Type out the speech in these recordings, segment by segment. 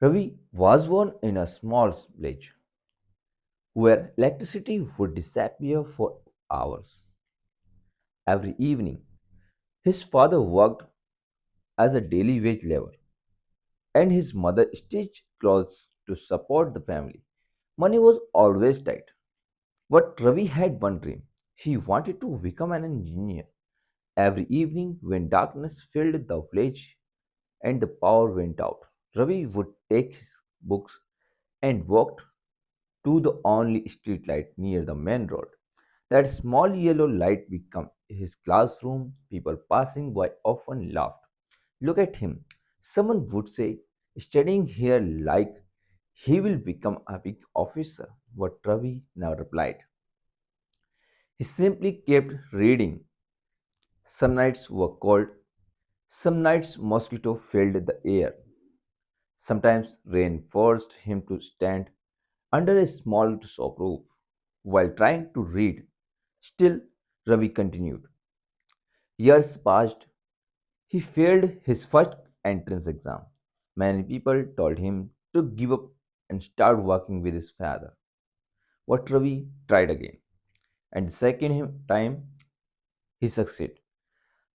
Ravi was born in a small village where electricity would disappear for hours. Every evening, his father worked as a daily wage laborer and his mother stitched clothes to support the family. Money was always tight. But Ravi had one dream. He wanted to become an engineer. Every evening, when darkness filled the village and the power went out, Ravi would take his books and walk to the only street light near the main road. That small yellow light became his classroom. People passing by often laughed. Look at him. Someone would say, studying here like he will become a big officer. But Ravi never replied. He simply kept reading. Some nights were cold, some nights mosquito filled the air. Sometimes rain forced him to stand under a small soap roof while trying to read. Still, Ravi continued. Years passed. He failed his first entrance exam. Many people told him to give up and start working with his father. But Ravi tried again, and the time he succeeded.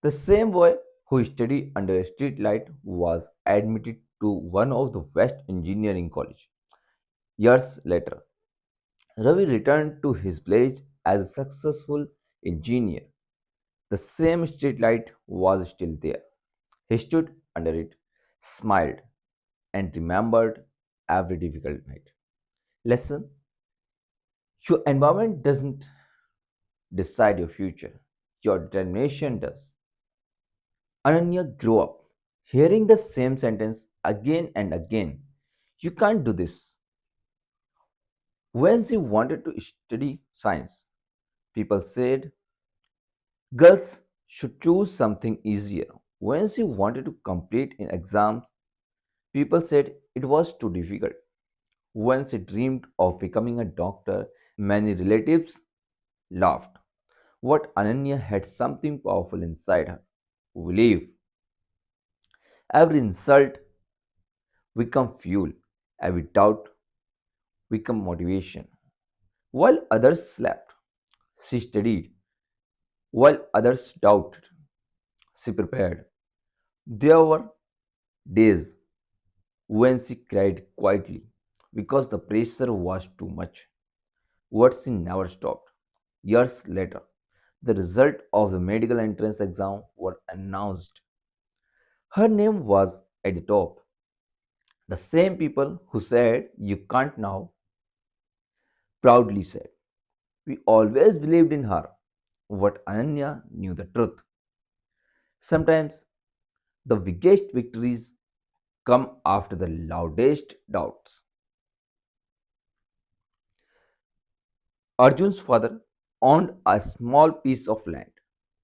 The same boy who studied under a street light was admitted to one of the best engineering college. Years later, Ravi returned to his village as a successful engineer. The same street light was still there. He stood under it, smiled, and remembered every difficult night. Lesson: your environment doesn't decide your future, your determination does. Ananya grew up hearing the same sentence again and again. You can't do this. When she wanted to study science, people said girls should choose something easier. When she wanted to complete an exam, people said it was too difficult. When she dreamed of becoming a doctor, many relatives laughed. What Ananya had something powerful inside her. Believe. Every insult become fuel. Every doubt become motivation. While others slept, she studied. While others doubted, she prepared. There were days when she cried quietly because the pressure was too much. But she never stopped. Years later, the result of the medical entrance exam were announced. Her name was at the top. The same people who said you can't now proudly said, we always believed in her. What Ananya knew the truth. Sometimes the biggest victories come after the loudest doubts. Arjun's father owned a small piece of land.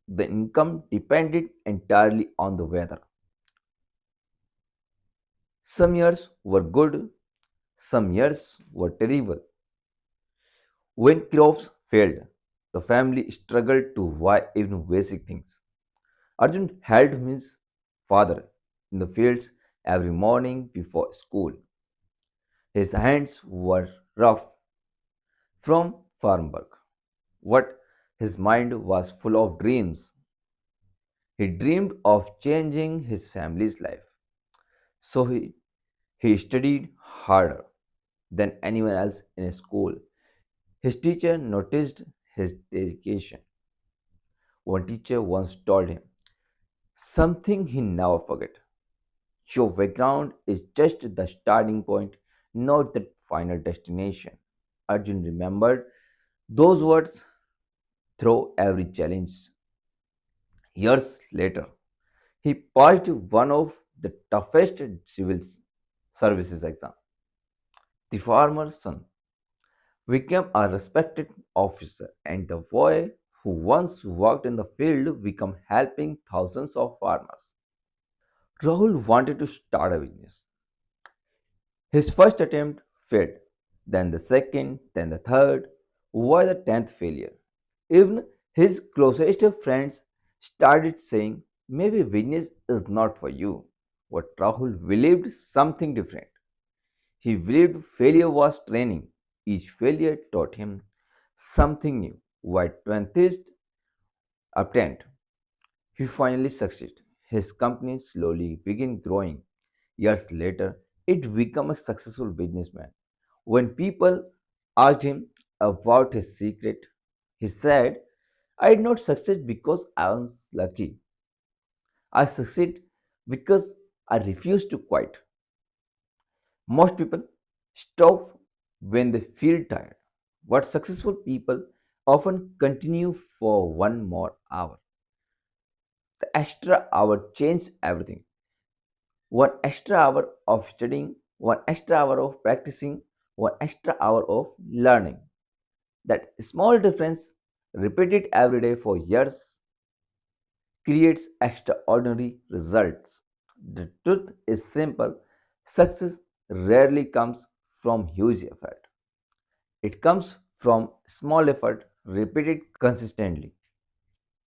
The income depended entirely on the weather. Some years were good, some years were terrible. When crops failed, the family struggled to buy even basic things. Arjun helped his father in the fields every morning before school. His hands were rough from farm work, but his mind was full of dreams. He dreamed of changing his family's life. So he studied harder than anyone else in school. His teacher noticed his dedication. One teacher once told him something he never forget. Your background is just the starting point, not the final destination. Arjun remembered those words through every challenge. Years later, he passed one of the toughest civil services exam. The farmer's son became a respected officer, and the boy who once worked in the field became helping thousands of farmers. Rahul wanted to start a business. His first attempt failed, then the second, then the third, why the tenth failure? Even his closest friends started saying, maybe business is not for you. But Rahul believed something different. He believed failure was training. Each failure taught him something new. By 20th attempt, he finally succeeded. His company slowly began growing. Years later, it became a successful businessman. When people asked him about his secret, he said, I did not succeed because I was lucky. I succeed because I refused to quit. Most people stop when they feel tired, but successful people often continue for one more hour. The extra hour changes everything. One extra hour of studying, one extra hour of practicing, one extra hour of learning. That small difference, repeated every day for years, creates extraordinary results. The truth is simple: success rarely comes from huge effort, it comes from small effort repeated consistently.